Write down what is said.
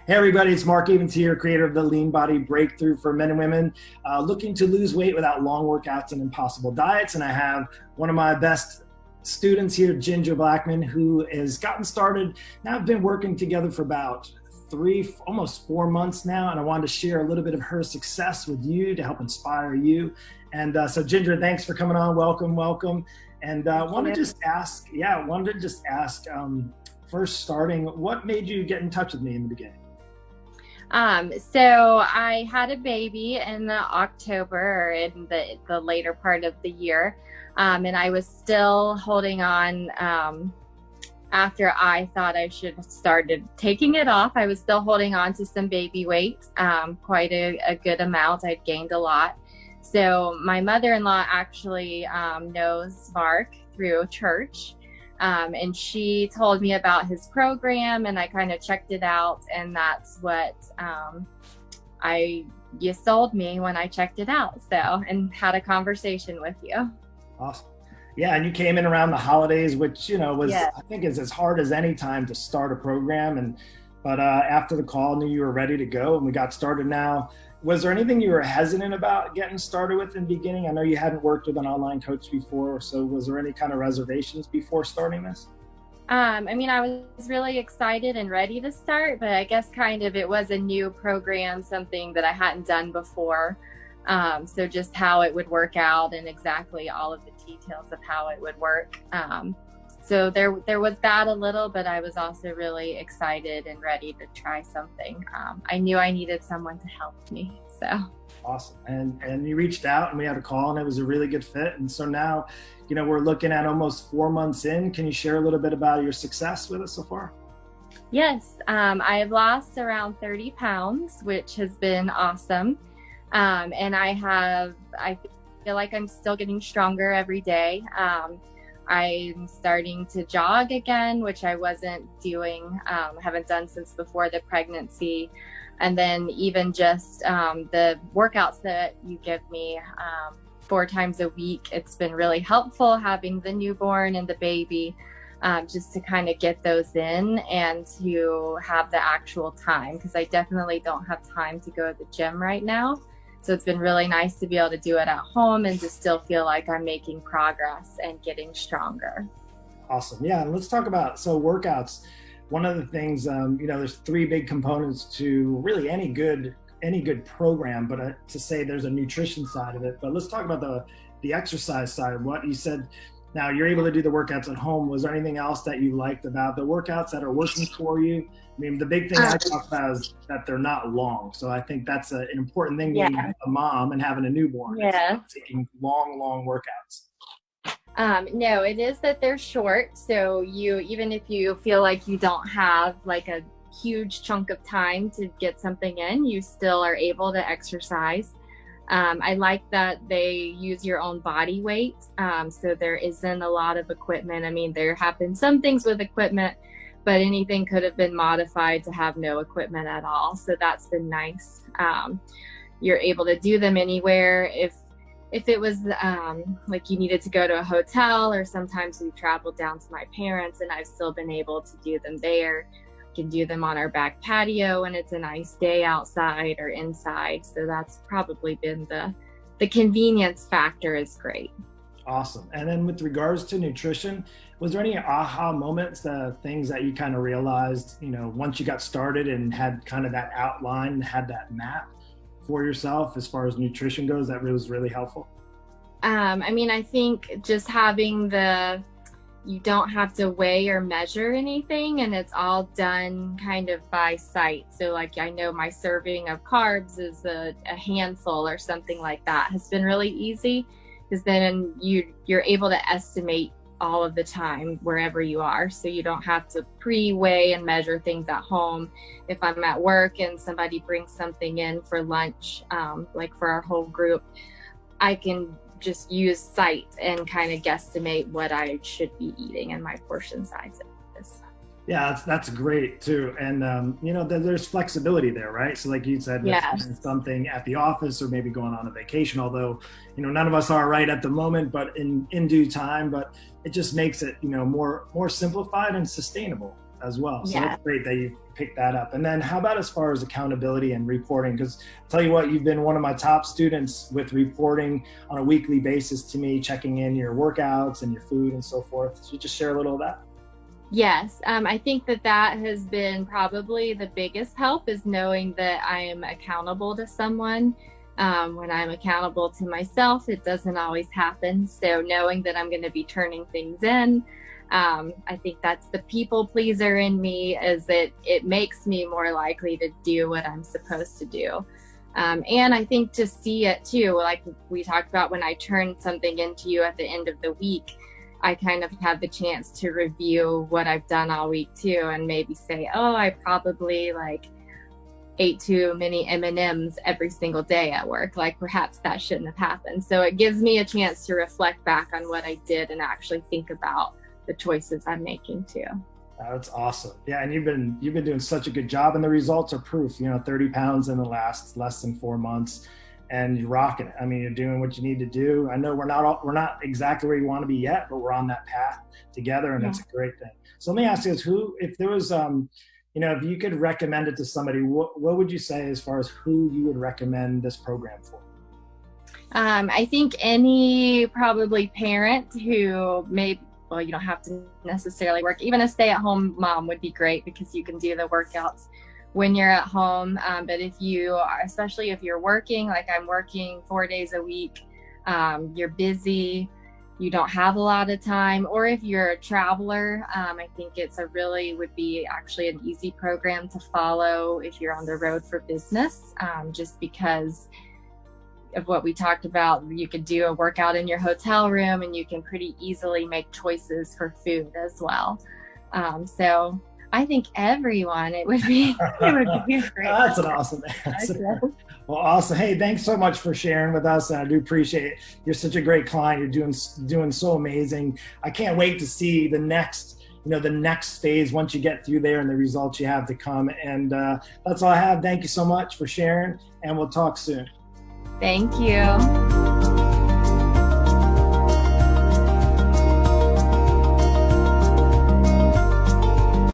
Hey everybody, it's Mark Evans here, creator of the Lean Body Breakthrough for men and women looking to lose weight without long workouts and impossible diets. And I have one of my best students here, Ginger Blackman, who has gotten started. Now I've been working together for about almost 4 months now, and I wanted to share a little bit of her success with you to help inspire you. And so Ginger, thanks for coming on. Welcome. And wanted to just ask, first starting, what made you get in touch with me in the beginning? So I had a baby in October, in the later part of the year. And I was still holding on, after I thought I should have started taking it off. I was still holding on to some baby weight, quite a good amount. I'd gained a lot. So my mother-in-law actually, knows Mark through church. And she told me about his program, and I kind of checked it out, and that's what you sold me when I checked it out. So, and had a conversation with you. Awesome. Yeah, and you came in around the holidays, which was Yes. I think is as hard as any time to start a program. But after the call, I knew you were ready to go, and we got started now. Was there anything you were hesitant about getting started with in the beginning? I know you hadn't worked with an online coach before, so was there any kind of reservations before starting this? I was really excited and ready to start, but I guess kind of it was a new program, something that I hadn't done before. So just how it would work out and exactly all of the details of how it would work. So there was that a little, but I was also really excited and ready to try something. I knew I needed someone to help me, so. Awesome. And you reached out and we had a call and it was a really good fit. And so now, we're looking at almost 4 months in. Can you share a little bit about your success with us so far? Yes, I have lost around 30 pounds, which has been awesome. And I feel like I'm still getting stronger every day. I'm starting to jog again, which I wasn't doing, haven't done since before the pregnancy. And then even just the workouts that you give me 4 times a week, it's been really helpful having the newborn and the baby, just to kind of get those in and to have the actual time, because I definitely don't have time to go to the gym right now. So it's been really nice to be able to do it at home and to still feel like I'm making progress and getting stronger. Awesome. Yeah. And let's talk about, workouts. One of the things, there's 3 big components to really any good program, but to say there's a nutrition side of it. But let's talk about the exercise side of what you said. Now you're able to do the workouts at home. Was there anything else that you liked about the workouts that are working for you? I mean, the big thing I talk about is that they're not long. So I think that's an important thing being a mom and having a newborn. Yeah. Taking long workouts. No, it is that they're short. So even if you feel like you don't have like a huge chunk of time to get something in, you still are able to exercise. I like that they use your own body weight. So there isn't a lot of equipment. I mean, there have been some things with equipment, but anything could have been modified to have no equipment at all. So that's been nice. You're able to do them anywhere. If it was like you needed to go to a hotel, or sometimes we traveled down to my parents, and I've still been able to do them there. Can do them on our back patio when it's a nice day outside or inside. So that's probably been the convenience factor is great. Awesome. And then with regards to nutrition, was there any aha moments, things that you kind of realized, once you got started and had kind of that outline, had that map for yourself as far as nutrition goes, that was really helpful? I think just having you don't have to weigh or measure anything, and it's all done kind of by sight. So like I know my serving of carbs is a handful or something like that has been really easy, because then you're able to estimate all of the time wherever you are. So you don't have to pre-weigh and measure things at home. If I'm at work and somebody brings something in for lunch, like for our whole group, I can just use sight and kind of guesstimate what I should be eating and my portion sizes. Yeah, that's great too. And, there's flexibility there, right? So like you said, something at the office or maybe going on a vacation, although, none of us are right at the moment, but in due time, but it just makes it, more simplified and sustainable. as well. So Yeah. that's great that you picked that up. And then how about as far as accountability and reporting? Because I'll tell you what, you've been one of my top students with reporting on a weekly basis to me, checking in your workouts and your food and so forth. So you just share a little of that. Yes, I think that that has been probably the biggest help, is knowing that I am accountable to someone. When I'm accountable to myself, it doesn't always happen. So knowing that I'm going to be turning things in, I think that's the people pleaser in me, is that it makes me more likely to do what I'm supposed to do. And I think to see it too, like we talked about, when I turn something into you at the end of the week, I kind of have the chance to review what I've done all week too, and maybe say, oh, I probably like ate too many M&Ms every single day at work. Like perhaps that shouldn't have happened. So it gives me a chance to reflect back on what I did and actually think about the choices I'm making too. That's awesome. Yeah, and you've been doing such a good job, and the results are proof. 30 pounds in the last less than 4 months, and you're rocking it. I mean, you're doing what you need to do. I know we're not exactly where you want to be yet, but we're on that path together, and it's a great thing. So let me ask you this: if there was, if you could recommend it to somebody, what would you say as far as who you would recommend this program for? I think any probably parent who well, you don't have to necessarily work. Even a stay-at-home mom would be great, because you can do the workouts when you're at home. But if you are, especially if you're working, like I'm working 4 days a week, you're busy, you don't have a lot of time, or if you're a traveler, I think would be actually an easy program to follow if you're on the road for business, just because of what we talked about. You could do a workout in your hotel room, and you can pretty easily make choices for food as well. So I think everyone, it would be great. That's an awesome answer. Well, awesome. Hey, thanks so much for sharing with us. I do appreciate it. You're such a great client. You're doing so amazing. I can't wait to see the next phase once you get through there and the results you have to come. And that's all I have. Thank you so much for sharing, and we'll talk soon. Thank you.